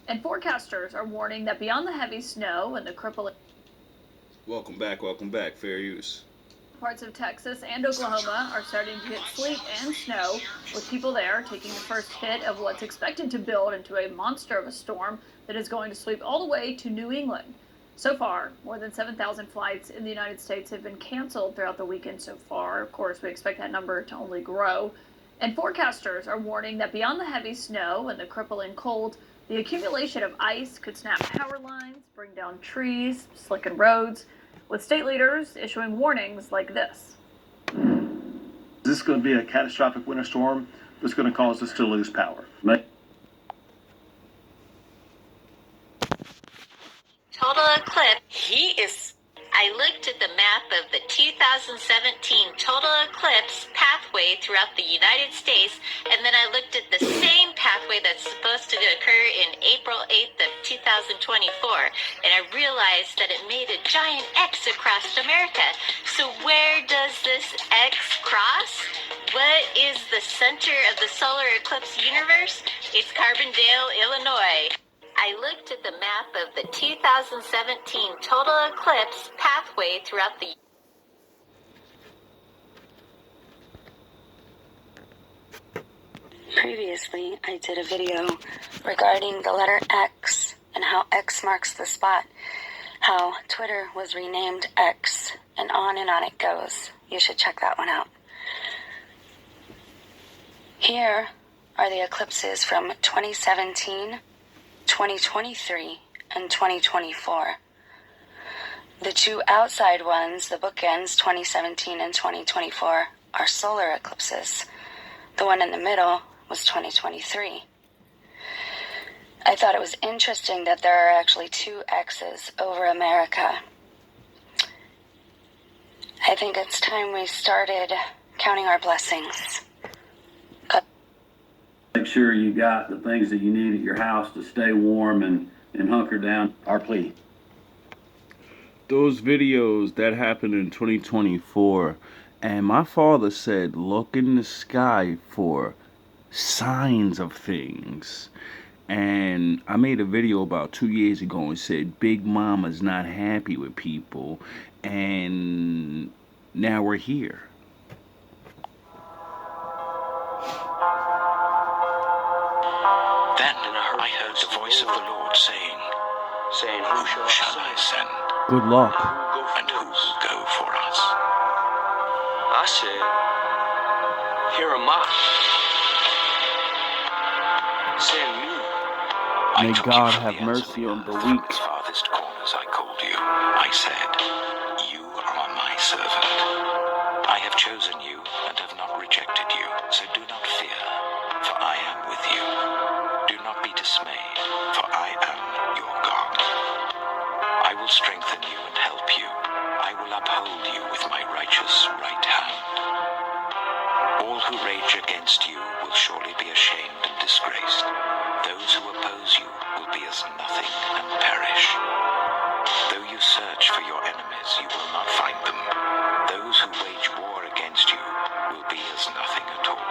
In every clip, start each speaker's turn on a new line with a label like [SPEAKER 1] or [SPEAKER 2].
[SPEAKER 1] And forecasters are warning that beyond the heavy snow and the crippling
[SPEAKER 2] Welcome back, fair use.
[SPEAKER 1] parts of Texas and Oklahoma are starting to get sleet and snow, with people there taking the first hit of what's expected to build into a monster of a storm that is going to sweep all the way to New England. So far, more than 7,000 flights in the United States have been canceled throughout the weekend so far. Of course, we expect that number to only grow. And forecasters are warning that beyond the heavy snow and the crippling cold, the accumulation of ice could snap power lines, bring down trees, slicken roads, with state leaders issuing warnings like this.
[SPEAKER 3] This is going to be a catastrophic winter storm that's going to cause us to lose power.
[SPEAKER 4] Total eclipse. I looked at the map of the 2017 total eclipse pathway throughout the United States, and then I looked at the same pathway that's supposed to occur in April 8th of 2024, and I realized that it made a giant X across America. So where does this X cross? What is the center of the solar eclipse universe? It's Carbondale, Illinois. I looked at the map of the 2017 total eclipse pathway throughout the
[SPEAKER 5] Previously, I did a video regarding the letter X and how X marks the spot, how Twitter was renamed X, and on it goes. You should check that one out. Here are the eclipses from 2017, 2023, and 2024. The two outside ones, the bookends, 2017 and 2024, are solar eclipses. The one in the middle was 2023. I thought it was interesting that there are actually two X's over America. I think it's time we started counting our blessings.
[SPEAKER 3] Make sure you got the things that you need at your house to stay warm and hunker down. Our plea.
[SPEAKER 2] Those videos that happened in 2024, and my father said, look in the sky for signs of things. And I made a video about 2 years ago and said, Big Mama's not happy with people, and now we're here.
[SPEAKER 6] Then I heard the voice of the Lord saying, Who shall I send?
[SPEAKER 2] Good luck.
[SPEAKER 6] And who will go for us?
[SPEAKER 7] I said, Here am I. Send me.
[SPEAKER 2] May God have mercy on the weak.
[SPEAKER 6] From the farthest corners I called you. I said, You are my servant. I have chosen you and have not rejected you, so do not fear, for I am with you. Do not be dismayed, for I am your God. I will strengthen you and help you. I will uphold you with my righteous right hand. All who rage against you will surely be ashamed and disgraced. Those who oppose you will be as nothing and perish. Though you search for your enemies, you will not find them. Those who wage war against you will be as nothing at all.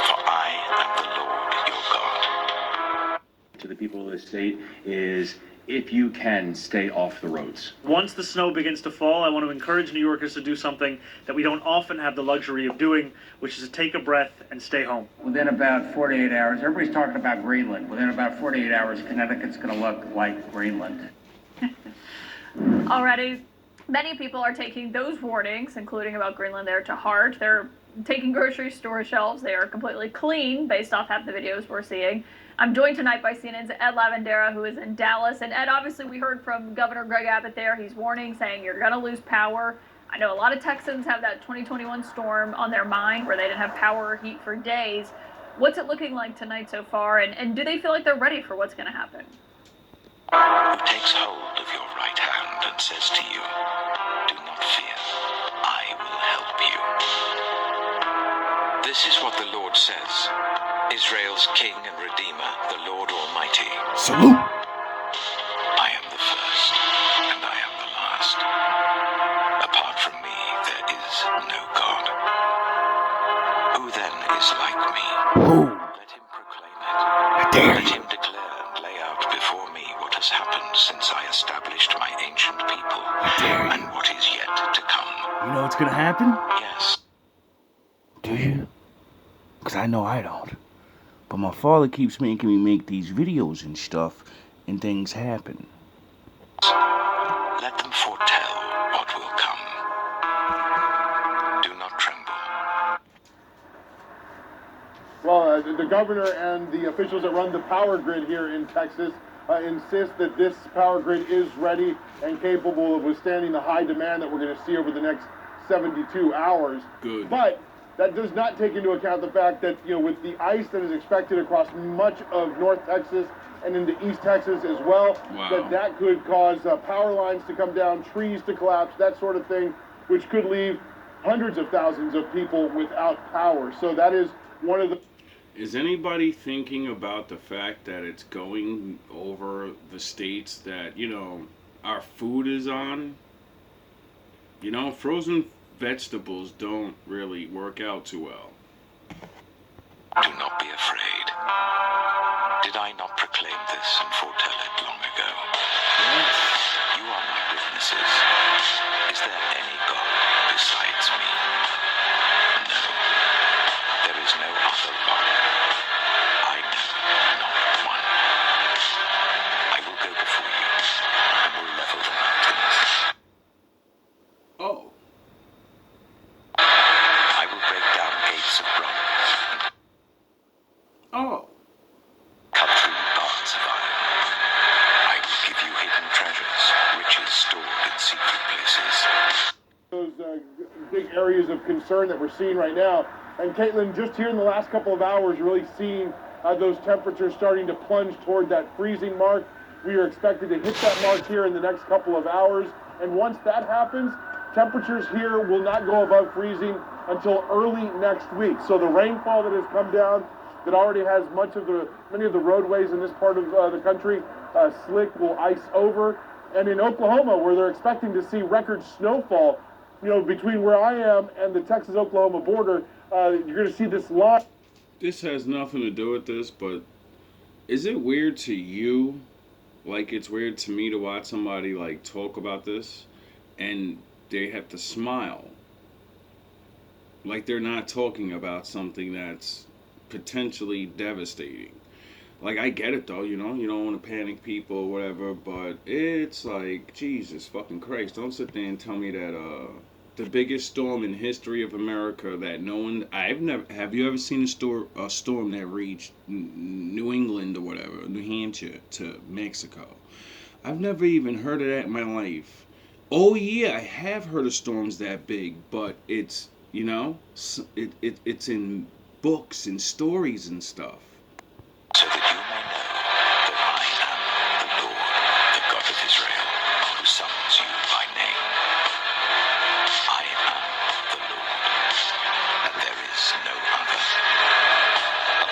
[SPEAKER 6] For I am the Lord your God.
[SPEAKER 3] To the people of the state is, if you can, stay off the roads. Once the snow begins to fall, I want to encourage New Yorkers to do something that we don't often have the luxury of doing, which is to take a breath and stay home.
[SPEAKER 8] Within about 48 hours, everybody's talking about Greenland. Within about 48 hours, Connecticut's going to look like Greenland.
[SPEAKER 1] Already, many people are taking those warnings, including about Greenland, there to heart. They're taking grocery store shelves. They are completely clean based off half the videos we're seeing. I'm joined tonight by CNN's Ed Lavandera, who is in Dallas. And Ed, obviously we heard from Governor Greg Abbott there. He's warning, saying you're going to lose power. I know a lot of Texans have that 2021 storm on their mind where they didn't have power or heat for days. What's it looking like tonight so far? And do they feel like they're ready for what's going to happen?
[SPEAKER 6] Who takes hold of your right hand and says to you, Do not fear, I will help you. This is what the Lord says, Israel's King and Redeemer, the Lord Almighty.
[SPEAKER 2] Salute.
[SPEAKER 6] I am the first, and I am the last. Apart from me, there is no God. Who then is like me?
[SPEAKER 2] Who?
[SPEAKER 6] Let him proclaim it.
[SPEAKER 2] Dare
[SPEAKER 6] Let
[SPEAKER 2] you.
[SPEAKER 6] him declare and lay has happened since I established my ancient people, and what is yet to come.
[SPEAKER 2] You know what's gonna happen?
[SPEAKER 6] Yes.
[SPEAKER 2] Do you? Because I know I don't. But my father keeps making me make these videos and stuff, and things happen.
[SPEAKER 6] Let them foretell what will come. Do not tremble.
[SPEAKER 9] Well, the governor and the officials that run the power grid here in Texas insist that this power grid is ready and capable of withstanding the high demand that we're going to see over the next 72 hours.
[SPEAKER 2] Good.
[SPEAKER 9] But that does not take into account the fact that, with the ice that is expected across much of North Texas and into East Texas as well,
[SPEAKER 2] Wow.
[SPEAKER 9] that could cause power lines to come down, trees to collapse, that sort of thing, which could leave hundreds of thousands of people without power. So that is one of the...
[SPEAKER 2] Is anybody thinking about the fact that it's going over the states that, our food is on? Frozen vegetables don't really work out too well.
[SPEAKER 6] Do not be afraid. Did I not proclaim this and foretell it long ago?
[SPEAKER 2] Yes.
[SPEAKER 6] You are my witnesses. Is there any God besides me? No. There is no other rock. I know not one. I will go before you and will level the mountains.
[SPEAKER 2] Oh.
[SPEAKER 6] I will break down gates of bronze and
[SPEAKER 2] Oh.
[SPEAKER 6] cut through bars of iron. I will give you hidden treasures, riches stored in secret places.
[SPEAKER 9] Those big areas of concern that we're seeing right now. And Caitlin, just here in the last couple of hours, really seeing those temperatures starting to plunge toward that freezing mark. We are expected to hit that mark here in the next couple of hours. And once that happens, temperatures here will not go above freezing until early next week. So the rainfall that has come down, that already has many of the roadways in this part of the country slick, will ice over. And in Oklahoma, where they're expecting to see record snowfall, between where I am and the Texas-Oklahoma border, you're going to see this line.
[SPEAKER 2] This has nothing to do with this, but is it weird to you, like it's weird to me to watch somebody talk about this and they have to smile like they're not talking about something that's potentially devastating? I get it though, you don't want to panic people or whatever, but it's like, Jesus fucking Christ, don't sit there and tell me that the biggest storm in history of America that have you ever seen a storm that reached New England or whatever, New Hampshire to Mexico? I've never even heard of that in my life. Oh yeah, I have heard of storms that big, but it's, it's in books and stories and stuff.
[SPEAKER 6] So that you may know that I am the Lord, the God of Israel, who summons you by name. I am the Lord, and there is no other.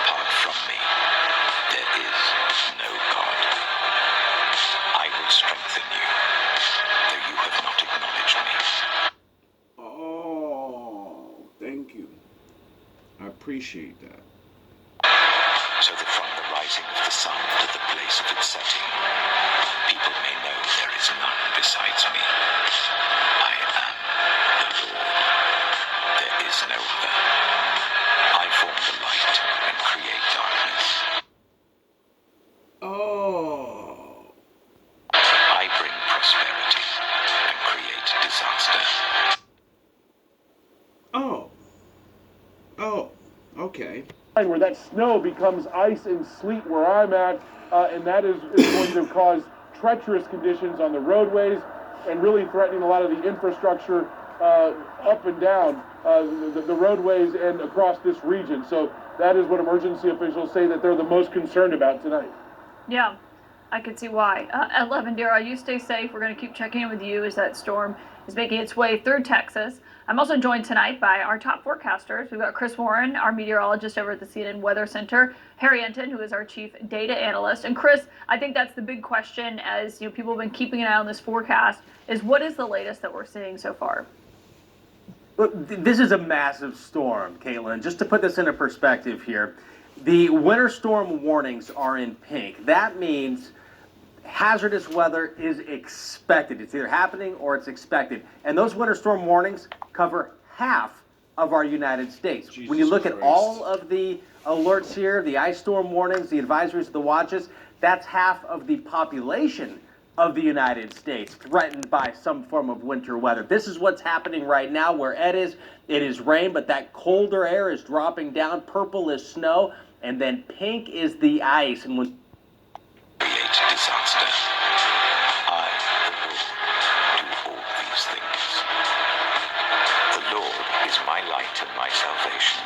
[SPEAKER 6] Apart from me, there is no God. I will strengthen you, though you have not acknowledged me.
[SPEAKER 2] Oh, thank you. I appreciate that.
[SPEAKER 6] So that from the rising of the sun to the place of its setting, people may know there is none besides me. I am the Lord. There is no other. I form the light and create darkness.
[SPEAKER 2] Oh.
[SPEAKER 6] I bring prosperity and create disaster.
[SPEAKER 2] Oh, okay.
[SPEAKER 9] Where that snow becomes ice and sleet where I'm at, and that is going to cause treacherous conditions on the roadways and really threatening a lot of the infrastructure up and down the roadways and across this region. So that is what emergency officials say that they're the most concerned about tonight.
[SPEAKER 1] Yeah, I can see why. At Lavendera, you stay safe. We're going to keep checking in with you as that storm is making its way through Texas. I'm also joined tonight by our top forecasters. We've got Chris Warren, our meteorologist over at the CNN Weather Center, Harry Enton, who is our chief data analyst. And Chris, I think that's the big question, as people have been keeping an eye on this forecast, is what is the latest that we're seeing so far?
[SPEAKER 10] Look, this is a massive storm, Caitlin. Just to put this into perspective here, the winter storm warnings are in pink. That means hazardous weather is expected. It's either happening or it's expected. And those winter storm warnings cover half of our United States. When you look at all of the alerts here, the ice storm warnings, the advisories, the watches, that's half of the population of the United States threatened by some form of winter weather. This is what's happening right now where Ed is. It is rain, but that colder air is dropping down. Purple is snow, and then pink is the ice. And when
[SPEAKER 6] create disaster, I, the Lord, do all these things. The Lord is my light and my salvation.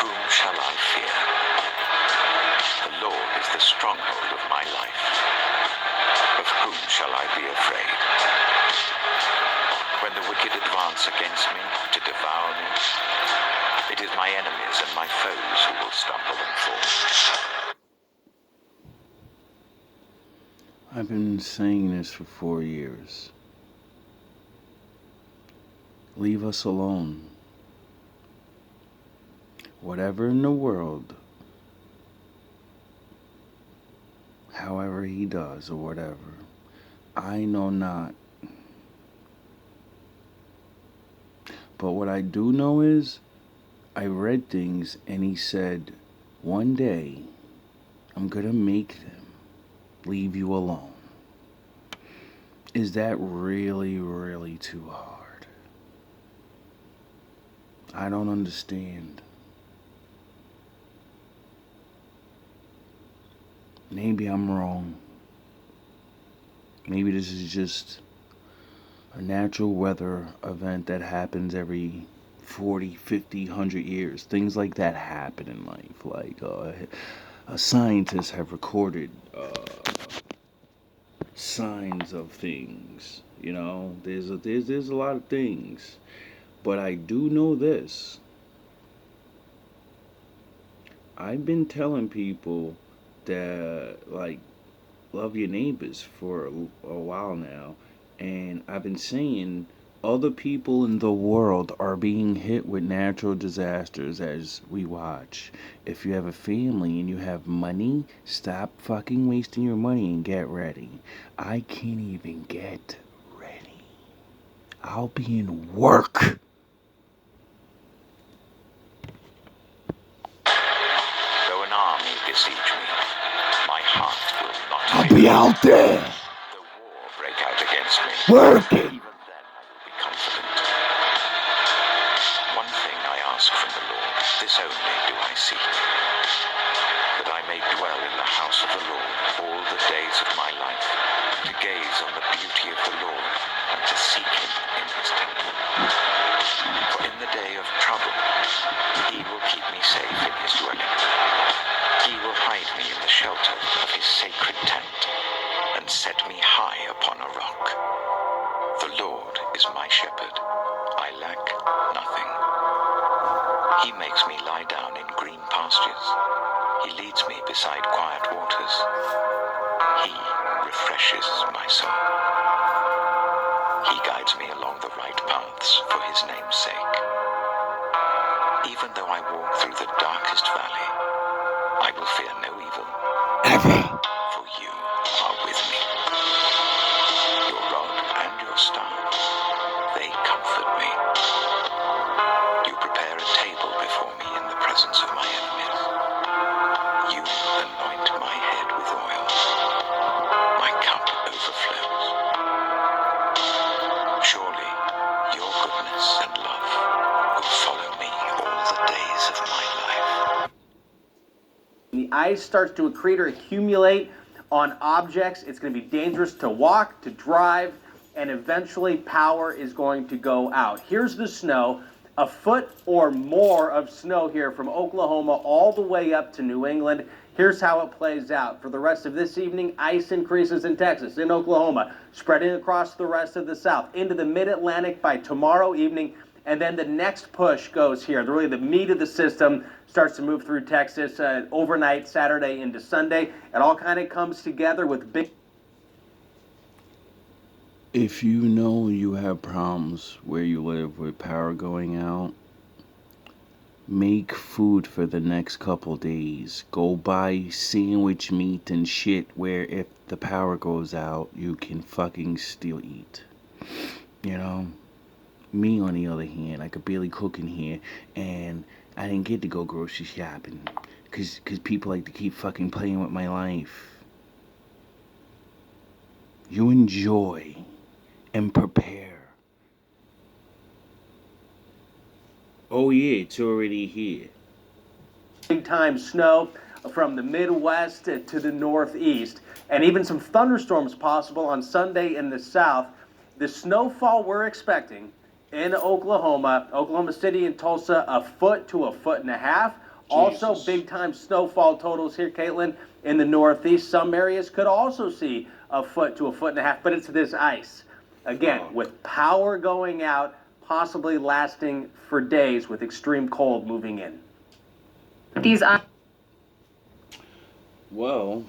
[SPEAKER 6] Whom shall I fear? The Lord is the stronghold of my life. Of whom shall I be afraid? When the wicked advance against me to devour me, it is my enemies and my foes who will stumble and fall.
[SPEAKER 2] I've been saying this for 4 years. Leave us alone. Whatever in the world, however he does or whatever, I know not. But what I do know is, I read things and he said, one day, I'm gonna make them leave you alone. Is that really, really too hard? I don't understand. Maybe I'm wrong. Maybe this is just a natural weather event that happens every 40, 50, 100 years. Things like that happen in life. Like scientists have recorded signs of things. You know, there's a lot of things. But I do know this. I've been telling people that, like, love your neighbors for a while now, and I've been saying other people in the world are being hit with natural disasters as we watch. If you have a family and you have money, stop fucking wasting your money and get ready. I can't even get ready. I'll be in work.
[SPEAKER 6] Though an army besiege me, my heart will not
[SPEAKER 2] I'll
[SPEAKER 6] fail.
[SPEAKER 2] be out there
[SPEAKER 6] Though war break out against me,
[SPEAKER 2] working.
[SPEAKER 6] even then I will be confident. One thing I ask from the Lord, this only do I seek, that I may dwell in the house of the Lord all the days of my life, to gaze on the beauty of the Lord and to seek him in his temple. For in the day of trouble, he will keep me safe in his dwelling. He will hide me in the shelter of his sacred tent and set me high upon a rock. The Lord is my shepherd. I lack nothing. He makes me lie down in green pastures. He leads me beside quiet waters. He refreshes my soul. He guides me along the right paths for his name's sake. Even though I walk through the darkest valley, I will fear no evil.
[SPEAKER 2] Ever.
[SPEAKER 6] For you are with me. Your rod and your staff, they comfort me. You prepare a table before me in the presence of my enemies. You anoint my head with oil. My cup overflows. Surely your goodness and love will follow me all the days of my life.
[SPEAKER 10] the ice starts to accrete or accumulate on objects, it's going to be dangerous to walk, to drive, and eventually power is going to go out. Here's the snow. A foot or more of snow here from Oklahoma all the way up to New England. Here's how it plays out. For the rest of this evening, ice increases in Texas, in Oklahoma, spreading across the rest of the South, into the mid-Atlantic by tomorrow evening, and then the next push goes here. Really, the meat of the system starts to move through Texas overnight, Saturday into Sunday. It all kind of comes together with big...
[SPEAKER 2] If you know you have problems where you live with power going out, Make food for the next couple days. Go buy sandwich meat and shit where if the power goes out, you can fucking still eat. You know? Me, on the other hand, I could barely cook in here, and I didn't get to go grocery shopping. Cause people like to keep fucking playing with my life. You enjoy and prepare. Oh yeah, it's already here.
[SPEAKER 10] Big time snow from the Midwest to the Northeast, and even some thunderstorms possible on Sunday in the South. The snowfall we're expecting in Oklahoma City and Tulsa, 1 foot to 1.5 feet. Also, big time snowfall totals here, Caitlin, in the Northeast. Some areas could also see 1 foot to 1.5 feet, but it's this ice. Again, with power going out, possibly lasting for days with extreme cold moving in.
[SPEAKER 1] These
[SPEAKER 2] Well,